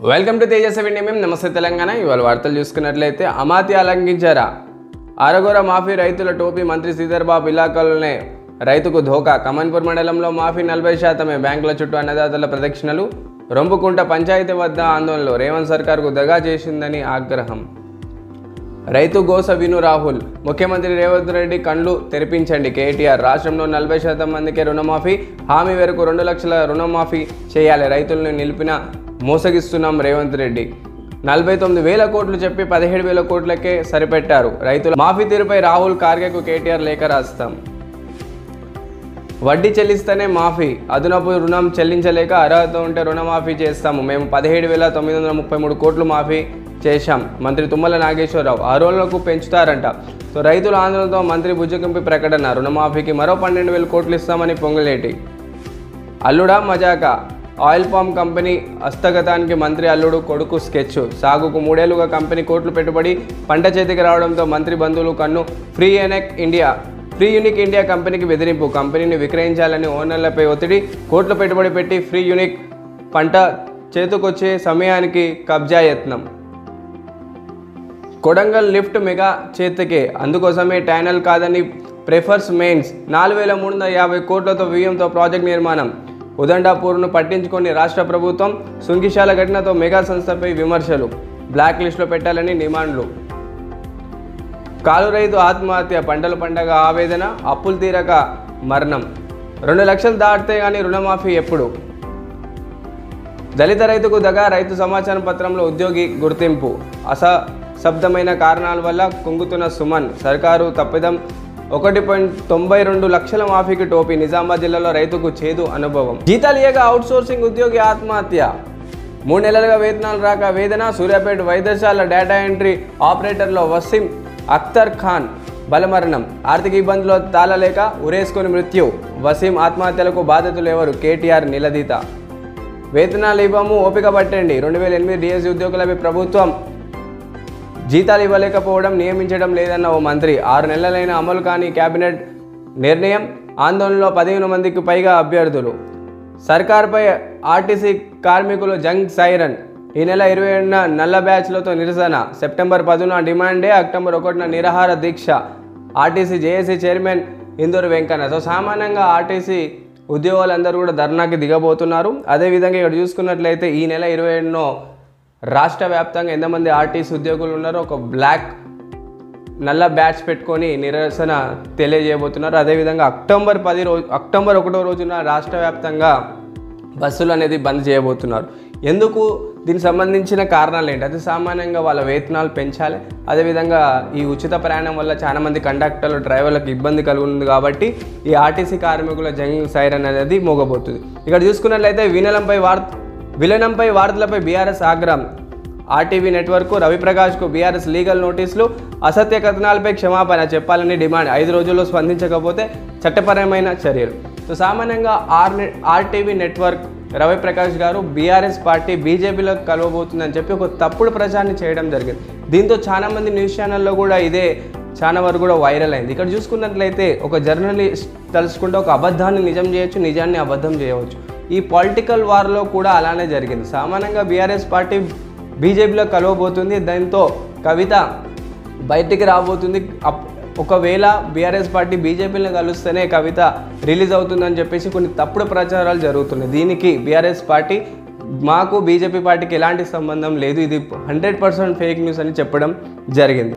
Welcome to Tejaswi నేమేం నమస్తే తెలంగాణ. ఇవాళ వార్తలు చూసుకున్నట్లయితే అమాత్య అలంకించారా అరగొర మాఫీ రైతుల టోపీ మంత్రి శ్రీధర్ బాబు ఇలాకాలోనే రైతుకు ధోకా. కమన్పూర్ మండలంలో మాఫీ 40%. బ్యాంకుల చుట్టూ అన్నదాతల ప్రదక్షిణలు. రొంపుకుంట పంచాయతీ వద్ద ఆందోళనలు. రేవంత్ సర్కార్కు దగా చేసిందని ఆగ్రహం. రైతు గోస విను రాహుల్. ముఖ్యమంత్రి రేవంత్ రెడ్డి కళ్ళు తెరిపించండి కేటీఆర్. రాష్ట్రంలో 40% మందికే రుణమాఫీ హామీ మేరకు 2 లక్షల రుణమాఫీ చేయాలి. రైతులను నిలిపిన మోసగిస్తున్నాం రేవంత్ రెడ్డి. 49,000 కోట్లు చెప్పి 17,000 కోట్లకే సరిపెట్టారు. రైతుల మాఫీ తీరుపై రాహుల్ ఖార్గేకు కేటీఆర్ లేఖ రాస్తాం. వడ్డీ చెల్లిస్తేనే మాఫీ, అదనపు రుణం చెల్లించలేక అర్హత ఉంటే రుణమాఫీ చేస్తాము. మేము 17,933 కోట్లు మాఫీ చేశాం. మంత్రి తుమ్మల నాగేశ్వరరావు. 6 రోజులకు పెంచుతారంట. సో రైతుల ఆందోళనతో మంత్రి బుజ్జగింపి ప్రకటన. రుణమాఫీకి మరో 12,000 కోట్లు ఇస్తామని పొంగులేటి. అల్లుడా మజాకా. ఆయిల్ పామ్ కంపెనీ హస్తగతానికి మంత్రి అల్లుడు కొడుకు స్కెచ్. సాగుకు 3 ఏళ్లుగా కంపెనీ కోట్లు పెట్టుబడి పంట చేతికి రావడంతో మంత్రి బంధువులు కన్ను. ఫ్రీ యూనిక్ ఇండియా కంపెనీకి బెదిరింపు. కంపెనీని విక్రయించాలని ఓనర్లపై ఒత్తిడి. కోట్లు పెట్టుబడి పెట్టి ఫ్రీ యూనిక్ పంట చేతుకొచ్చే సమయానికి కబ్జా యత్నం. కొడంగల్ లిఫ్ట్ మెగా చేతికే, అందుకోసమే టైనల్ కాదని ప్రిఫర్స్ మెయిన్స్. 4,350 కోట్లతో వ్యయంతో ప్రాజెక్ట్ నిర్మాణం. ఉదండాపూర్ను పట్టించుకొని రాష్ట్ర ప్రభుత్వం. సుంకిశాల ఘటనతో మెగా సంస్థపై విమర్శలు. బ్లాక్ లిస్టులో పెట్టాలని డిమాండ్లు. కాలు రైతు ఆత్మహత్య. పంటల పండగ ఆవేదన. అప్పులు తీరక మరణం. 2 లక్షలు దాటితే కానీ రుణమాఫీ ఎప్పుడు? దళిత రైతుకు దగా. రైతు సమాచారం పత్రంలో ఉద్యోగి గుర్తింపు. అసంబద్ధమైన కారణాల వల్ల కుంగుతున్న సుమన్. సర్కారు తప్పిదం. 1.92 లక్షల మాఫీకి టోపీ. నిజామాబాద్ జిల్లాలో రైతుకు చేదు అనుభవం. జీతాలు ఇయ్యగా అవుట్సోర్సింగ్ ఉద్యోగి ఆత్మహత్య. 3 నెలలుగా వేతనాలు రాక వేదన. సూర్యాపేట వైద్యశాల డేటా ఎంట్రీ ఆపరేటర్లో వసీం అఖ్తర్ ఖాన్ బలమరణం. ఆర్థిక ఇబ్బందుల్లో తాళలేక ఉరేసుకొని మృత్యు. వసీం ఆత్మహత్యలకు బాధితులు ఎవరు? కేటీఆర్ నిలదీత. వేతనాలు ఇవ్వము, ఓపిక పట్టండి. 2008 డిఎస్సి ఉద్యోగులపై ప్రభుత్వం జీతాలు ఇవ్వలేకపోవడం, నియమించడం లేదన్న ఓ మంత్రి. 6 నెలలైన అమలు కాని కేబినెట్ నిర్ణయం. ఆందోళనలో 15 మందికి పైగా అభ్యర్థులు. సర్కార్పై ఆర్టీసీ కార్మికులు జంగ్ సైరన్. ఈ నెల 27న నల్ల బ్యాచ్లతో నిరసన. సెప్టెంబర్ 10న డిమాండ్ డే. అక్టోబర్ 1న నిరాహార దీక్ష. RTC JAC chairman Induru Venkanna. So సామాన్యంగా ఆర్టీసీ ఉద్యోగులందరూ కూడా ధర్నాకి దిగబోతున్నారు. అదేవిధంగా ఇక్కడ చూసుకున్నట్లయితే ఈ నెల 27నో రాష్ట్ర వ్యాప్తంగా ఎంతమంది ఆర్టీసీ ఉద్యోగులు ఉన్నారో ఒక నల్ల బ్యాచ్ పెట్టుకొని నిరసన తెలియజేయబోతున్నారు. అదేవిధంగా అక్టోబర్ 1వ రోజున రాష్ట్ర వ్యాప్తంగా బస్సులు అనేది బంద్ చేయబోతున్నారు. ఎందుకు? దీనికి సంబంధించిన కారణాలు ఏంటి? అది సామాన్యంగా వాళ్ళ వేతనాలు పెంచాలి. అదేవిధంగా ఈ ఉచిత ప్రయాణం వల్ల చాలామంది కండక్టర్లు, డ్రైవర్లకు ఇబ్బంది కలుగుతుంది కాబట్టి ఈ ఆర్టీసీ కార్మికుల జంగ్ సైరన్ అనేది మోగబోతుంది. ఇక్కడ చూసుకున్నట్లయితే విలీనంపై వార్తలపై బీఆర్ఎస్ ఆగ్రహం. ఆర్టీవీ నెట్వర్క్ రవిప్రకాష్కు బీఆర్ఎస్ లీగల్ నోటీసులు. అసత్య కథనాలపై క్షమాపణ చెప్పాలని డిమాండ్. 5 రోజుల్లో స్పందించకపోతే చట్టపరమైన చర్యలు. సో సామాన్యంగా ఆర్టీవీ నెట్వర్క్ రవిప్రకాష్ గారు బీఆర్ఎస్ పార్టీ బీజేపీలో కలవబోతుందని చెప్పి ఒక తప్పుడు ప్రచారం చేయడం జరిగింది. దీంతో చాలామంది న్యూస్ ఛానల్లో కూడా ఇదే చాలా వరకు కూడా వైరల్ అయింది. ఇక్కడ చూసుకున్నట్లయితే ఒక జర్నలిస్ట్ తలుచుకుంటే ఒక అబద్ధాన్ని నిజం చేయొచ్చు, నిజాన్ని అబద్ధం చేయవచ్చు. ఈ పొలిటికల్ వార్లో కూడా అలానే జరిగింది. సామాన్యంగా బీఆర్ఎస్ పార్టీ బీజేపీలో కలవబోతుంది. దాంతో కవిత బయటికి రాబోతుంది. ఒకవేళ బీఆర్ఎస్ పార్టీ బీజేపీని కలుస్తేనే కవిత రిలీజ్ అవుతుందని చెప్పేసి కొన్ని తప్పుడు ప్రచారాలు జరుగుతున్నాయి. దీనికి బీఆర్ఎస్ పార్టీ మాకు బీజేపీ పార్టీకి ఎలాంటి సంబంధం లేదు, ఇది 100% ఫేక్ న్యూస్ అని చెప్పడం జరిగింది.